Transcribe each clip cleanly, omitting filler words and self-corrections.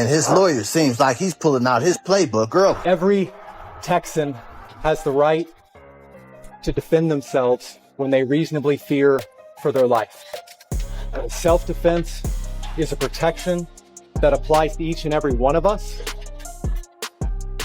And his lawyer seems like he's pulling out his playbook early. Every Texan has the right to defend themselves when they reasonably fear for their life. Self-defense is a protection that applies to each and every one of us.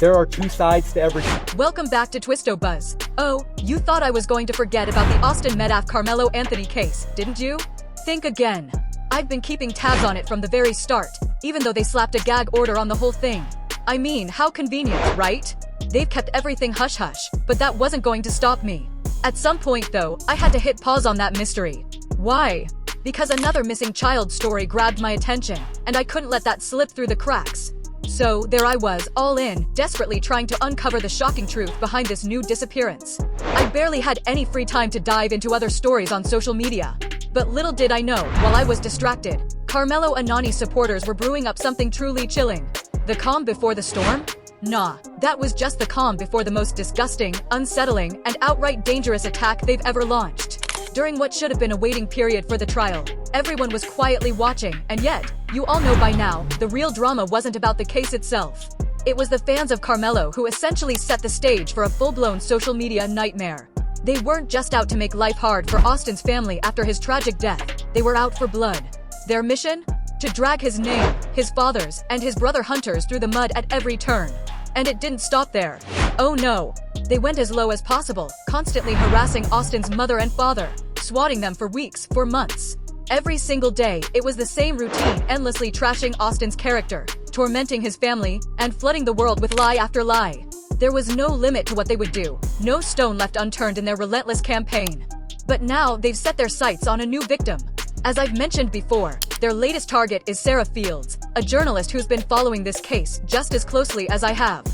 There are two sides to every... Welcome back to Twisto Buzz. Oh, you thought I was going to forget about the Austin Metcalf Carmelo Anthony case, didn't you? Think again. I've been keeping tabs on it from the very start, even though they slapped a gag order on the whole thing. I mean, how convenient, right? They've kept everything hush-hush, but that wasn't going to stop me. At some point, though, I had to hit pause on that mystery. Why? Because another missing child story grabbed my attention, and I couldn't let that slip through the cracks. So, there I was, all in, desperately trying to uncover the shocking truth behind this new disappearance. I barely had any free time to dive into other stories on social media. But little did I know, while I was distracted, Carmelo Anthony's supporters were brewing up something truly chilling. The calm before the storm? Nah, that was just the calm before the most disgusting, unsettling, and outright dangerous attack they've ever launched. During what should have been a waiting period for the trial, everyone was quietly watching, and yet, you all know by now, the real drama wasn't about the case itself. It was the fans of Carmelo who essentially set the stage for a full-blown social media nightmare. They weren't just out to make life hard for Austin's family after his tragic death, they were out for blood. Their mission? To drag his name, his father's, and his brother Hunter's through the mud at every turn. And it didn't stop there. Oh no. They went as low as possible, constantly harassing Austin's mother and father, swatting them for weeks, for months. Every single day, it was the same routine, endlessly trashing Austin's character, tormenting his family, and flooding the world with lie after lie. There was no limit to what they would do, no stone left unturned in their relentless campaign. But now, they've set their sights on a new victim. As I've mentioned before, their latest target is Sarah Fields, a journalist who's been following this case just as closely as I have.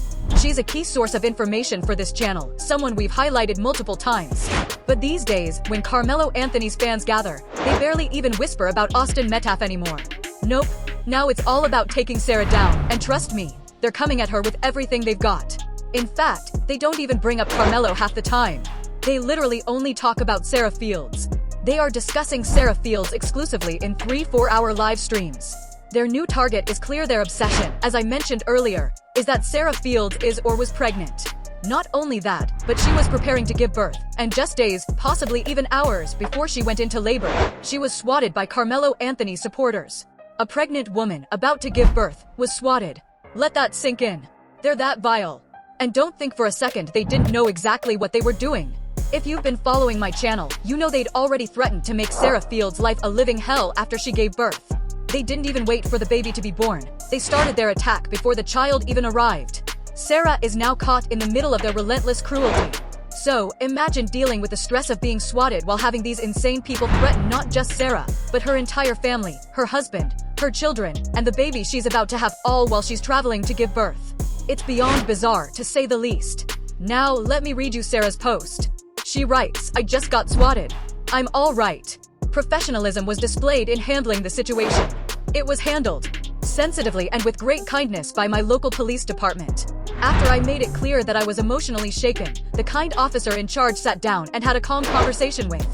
She's a key source of information for this channel, someone we've highlighted multiple times. But these days, when Carmelo Anthony's fans gather, they barely even whisper about Austin Metcalf anymore. Nope, now it's all about taking Sarah down, and trust me, they're coming at her with everything they've got. In fact, they don't even bring up Carmelo half the time. They literally only talk about Sarah Fields. They are discussing Sarah Fields exclusively in 3 4-hour live streams. Their new target is clear. Their obsession, as I mentioned earlier, is that Sarah Fields is or was pregnant. Not only that, but she was preparing to give birth, and just days, possibly even hours, before she went into labor, she was swatted by Carmelo Anthony's supporters. A pregnant woman about to give birth was swatted. Let that sink in. They're that vile. And don't think for a second they didn't know exactly what they were doing. If you've been following my channel, you know they'd already threatened to make Sarah Fields' life a living hell after she gave birth. They didn't even wait for the baby to be born. They started their attack before the child even arrived. Sarah is now caught in the middle of their relentless cruelty. So, imagine dealing with the stress of being swatted while having these insane people threaten not just Sarah, but her entire family, her husband, her children, and the baby she's about to have, all while she's traveling to give birth. It's beyond bizarre, to say the least. Now, let me read you Sarah's post. She writes, "I just got swatted. I'm all right." Professionalism was displayed in handling the situation. It was handled sensitively and with great kindness by my local police department. After I made it clear that I was emotionally shaken, the kind officer in charge sat down and had a calm conversation with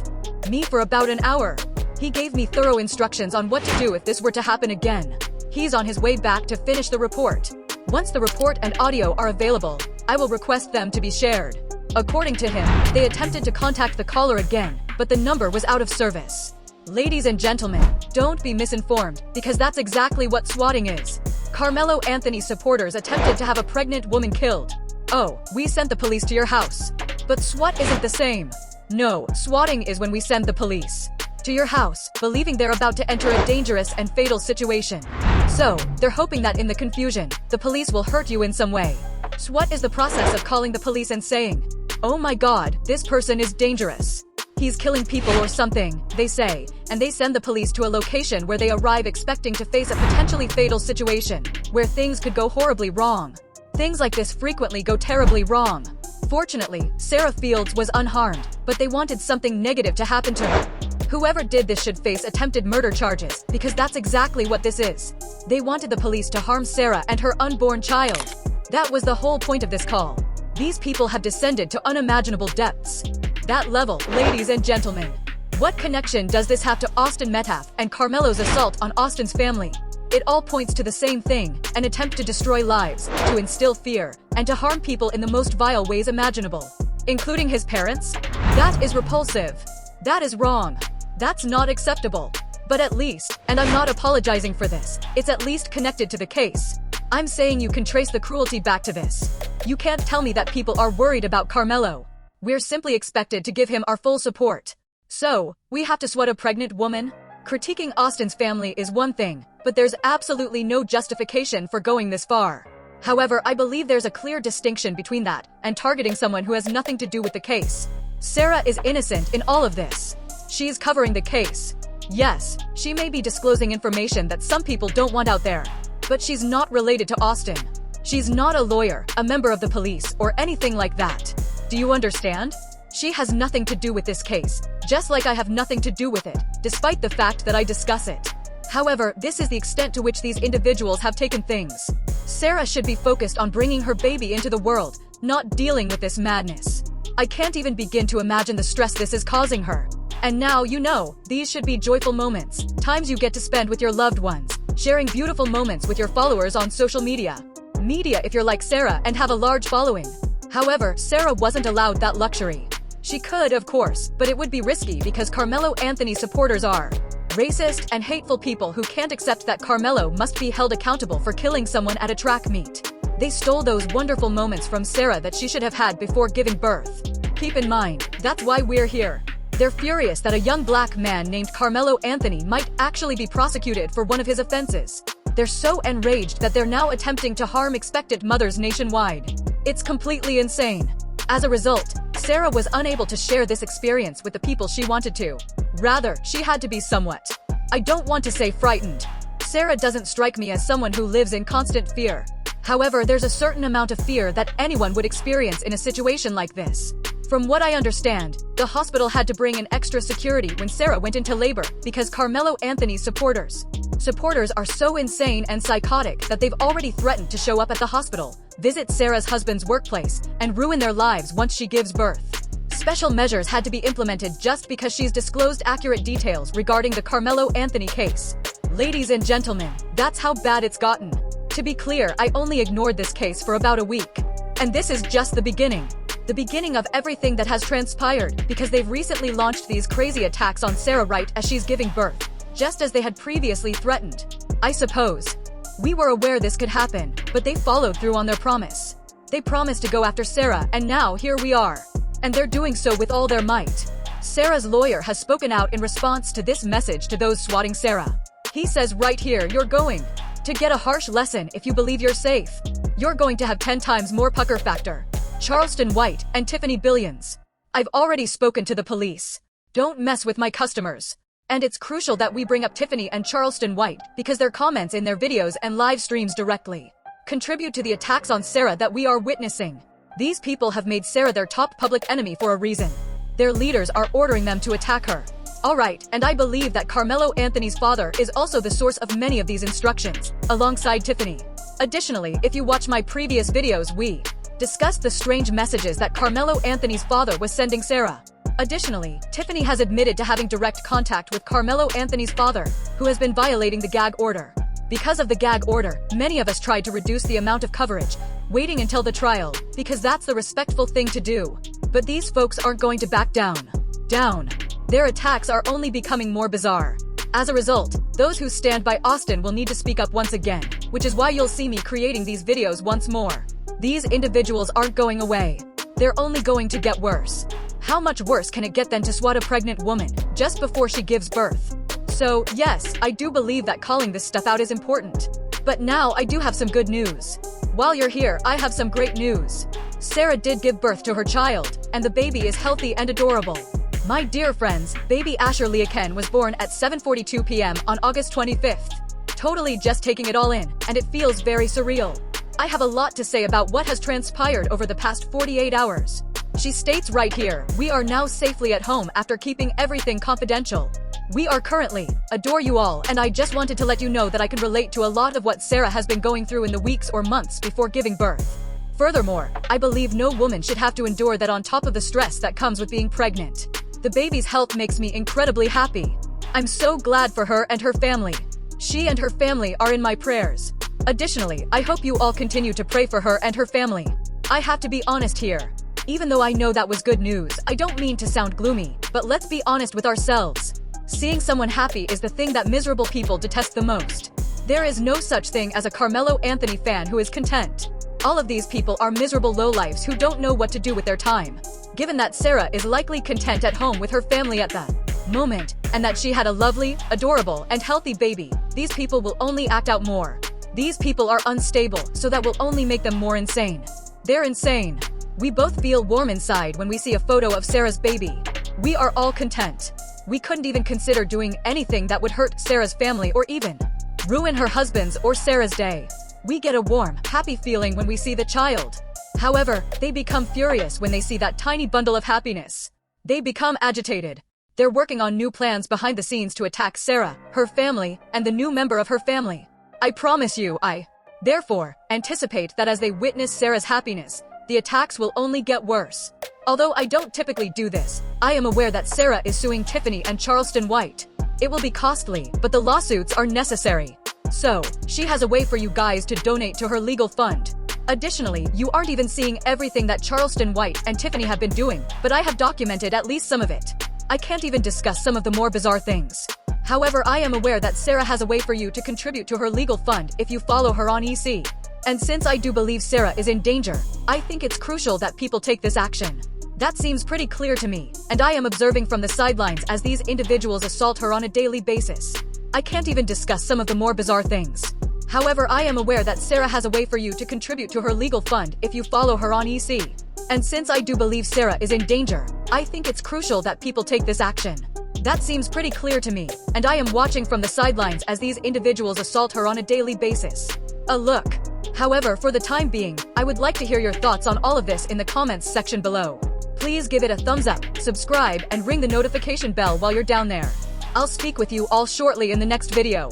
me for about an hour. He gave me thorough instructions on what to do if this were to happen again. He's on his way back to finish the report. Once the report and audio are available, I will request them to be shared. According to him, they attempted to contact the caller again, but the number was out of service. Ladies and gentlemen, don't be misinformed, because that's exactly what swatting is. Carmelo Anthony's supporters attempted to have a pregnant woman killed. Oh, we sent the police to your house. But SWAT isn't the same. No, swatting is when we send the police to your house, believing they're about to enter a dangerous and fatal situation. So, they're hoping that in the confusion, the police will hurt you in some way. SWAT is the process of calling the police and saying, "Oh my God, this person is dangerous. He's killing people or something," they say, and they send the police to a location where they arrive expecting to face a potentially fatal situation, where things could go horribly wrong. Things like this frequently go terribly wrong. Fortunately, Sarah Fields was unharmed, but they wanted something negative to happen to her. Whoever did this should face attempted murder charges, because that's exactly what this is. They wanted the police to harm Sarah and her unborn child. That was the whole point of this call. These people have descended to unimaginable depths. That level, ladies and gentlemen. What connection does this have to Austin Metcalf and Carmelo's assault on Austin's family? It all points to the same thing, an attempt to destroy lives, to instill fear, and to harm people in the most vile ways imaginable. Including his parents? That is repulsive. That is wrong. That's not acceptable. But at least, and I'm not apologizing for this, it's at least connected to the case. I'm saying you can trace the cruelty back to this. You can't tell me that people are worried about Karmelo. We're simply expected to give him our full support. So, we have to sweat a pregnant woman? Critiquing Austin's family is one thing, but there's absolutely no justification for going this far. However, I believe there's a clear distinction between that and targeting someone who has nothing to do with the case. Sarah is innocent in all of this. She is covering the case. Yes, she may be disclosing information that some people don't want out there, but she's not related to Austin. She's not a lawyer, a member of the police, or anything like that. Do you understand? She has nothing to do with this case, just like I have nothing to do with it, despite the fact that I discuss it. However, this is the extent to which these individuals have taken things. Sarah should be focused on bringing her baby into the world, not dealing with this madness. I can't even begin to imagine the stress this is causing her. And now you know, these should be joyful moments, times you get to spend with your loved ones, sharing beautiful moments with your followers on social media. Media if you're like Sarah and have a large following. However, Sarah wasn't allowed that luxury. She could, of course, but it would be risky because Karmelo Anthony's supporters are racist and hateful people who can't accept that Karmelo must be held accountable for killing someone at a track meet. They stole those wonderful moments from Sarah that she should have had before giving birth. Keep in mind, that's why we're here. They're furious that a young black man named Karmelo Anthony might actually be prosecuted for one of his offenses. They're so enraged that they're now attempting to harm expectant mothers nationwide. It's completely insane. As a result, Sarah was unable to share this experience with the people she wanted to. Rather, she had to be somewhat, I don't want to say frightened. Sarah doesn't strike me as someone who lives in constant fear. However, there's a certain amount of fear that anyone would experience in a situation like this. From what I understand, the hospital had to bring in extra security when Sarah went into labor because Karmelo Anthony's supporters are so insane and psychotic that they've already threatened to show up at the hospital, visit Sarah's husband's workplace, and ruin their lives once she gives birth. Special measures had to be implemented just because she's disclosed accurate details regarding the Karmelo Anthony case. Ladies and gentlemen, that's how bad it's gotten. To be clear, I only ignored this case for about a week. And this is just the beginning. The beginning of everything that has transpired, because they've recently launched these crazy attacks on Sarah right as she's giving birth, just as they had previously threatened. I suppose. We were aware this could happen, but they followed through on their promise. They promised to go after Sarah, and now here we are. And they're doing so with all their might. Sarah's lawyer has spoken out in response to this message to those swatting Sarah. He says right here, you're going to get a harsh lesson if you believe you're safe. You're going to have 10 times more pucker factor. Charleston White and Tiffany Billions. I've already spoken to the police. Don't mess with my customers. And it's crucial that we bring up Tiffany and Charleston White because their comments in their videos and live streams directly contribute to the attacks on Sarah that we are witnessing. These people have made Sarah their top public enemy for a reason. Their leaders are ordering them to attack her. Alright, and I believe that Karmelo Anthony's father is also the source of many of these instructions, alongside Tiffany. Additionally, if you watch my previous videos, we discussed the strange messages that Karmelo Anthony's father was sending Sarah. Additionally, Tiffany has admitted to having direct contact with Karmelo Anthony's father, who has been violating the gag order. Because of the gag order, many of us tried to reduce the amount of coverage, waiting until the trial, because that's the respectful thing to do. But these folks aren't going to back down. Their attacks are only becoming more bizarre. As a result, those who stand by Austin will need to speak up once again, which is why you'll see me creating these videos once more. These individuals aren't going away. They're only going to get worse. How much worse can it get than to swat a pregnant woman just before she gives birth? So, yes, I do believe that calling this stuff out is important. But now I do have some good news. While you're here, I have some great news. Sarah did give birth to her child, and the baby is healthy and adorable. My dear friends, baby Asher Leaken was born at 7:42 p.m. on August 25th. Totally just taking it all in, and it feels very surreal. I have a lot to say about what has transpired over the past 48 hours. She states right here, we are now safely at home after keeping everything confidential. We are currently, adore you all, and I just wanted to let you know that I can relate to a lot of what Sarah has been going through in the weeks or months before giving birth. Furthermore, I believe no woman should have to endure that on top of the stress that comes with being pregnant. The baby's health makes me incredibly happy. I'm so glad for her and her family. She and her family are in my prayers. Additionally, I hope you all continue to pray for her and her family. I have to be honest here. Even though I know that was good news, I don't mean to sound gloomy, but let's be honest with ourselves. Seeing someone happy is the thing that miserable people detest the most. There is no such thing as a Carmelo Anthony fan who is content. All of these people are miserable lowlifes who don't know what to do with their time. Given that Sarah is likely content at home with her family at that moment, and that she had a lovely, adorable, and healthy baby, these people will only act out more. These people are unstable, so that will only make them more insane. They're insane. We both feel warm inside when we see a photo of Sarah's baby. We are all content. We couldn't even consider doing anything that would hurt Sarah's family or even ruin her husband's or Sarah's day. We get a warm, happy feeling when we see the child. However, they become furious when they see that tiny bundle of happiness. They become agitated. They're working on new plans behind the scenes to attack Sarah, her family, and the new member of her family. I promise you, therefore, anticipate that as they witness Sarah's happiness, the attacks will only get worse. Although I don't typically do this, I am aware that Sarah is suing Tiffany and Charleston White. It will be costly, but the lawsuits are necessary. So, she has a way for you guys to donate to her legal fund. Additionally, you aren't even seeing everything that Charleston White and Tiffany have been doing, but I have documented at least some of it. I can't even discuss some of the more bizarre things. However, I am aware that Sarah has a way for you to contribute to her legal fund if you follow her on EC. And since I do believe Sarah is in danger, I think it's crucial that people take this action. That seems pretty clear to me, and I am observing from the sidelines as these individuals assault her on a daily basis. I can't even discuss some of the more bizarre things. However, I am aware that Sarah has a way for you to contribute to her legal fund if you follow her on EC. And since I do believe Sarah is in danger, I think it's crucial that people take this action. That seems pretty clear to me, and I am watching from the sidelines as these individuals assault her on a daily basis. A look. However, for the time being, I would like to hear your thoughts on all of this in the comments section below. Please give it a thumbs up, subscribe, and ring the notification bell while you're down there. I'll speak with you all shortly in the next video.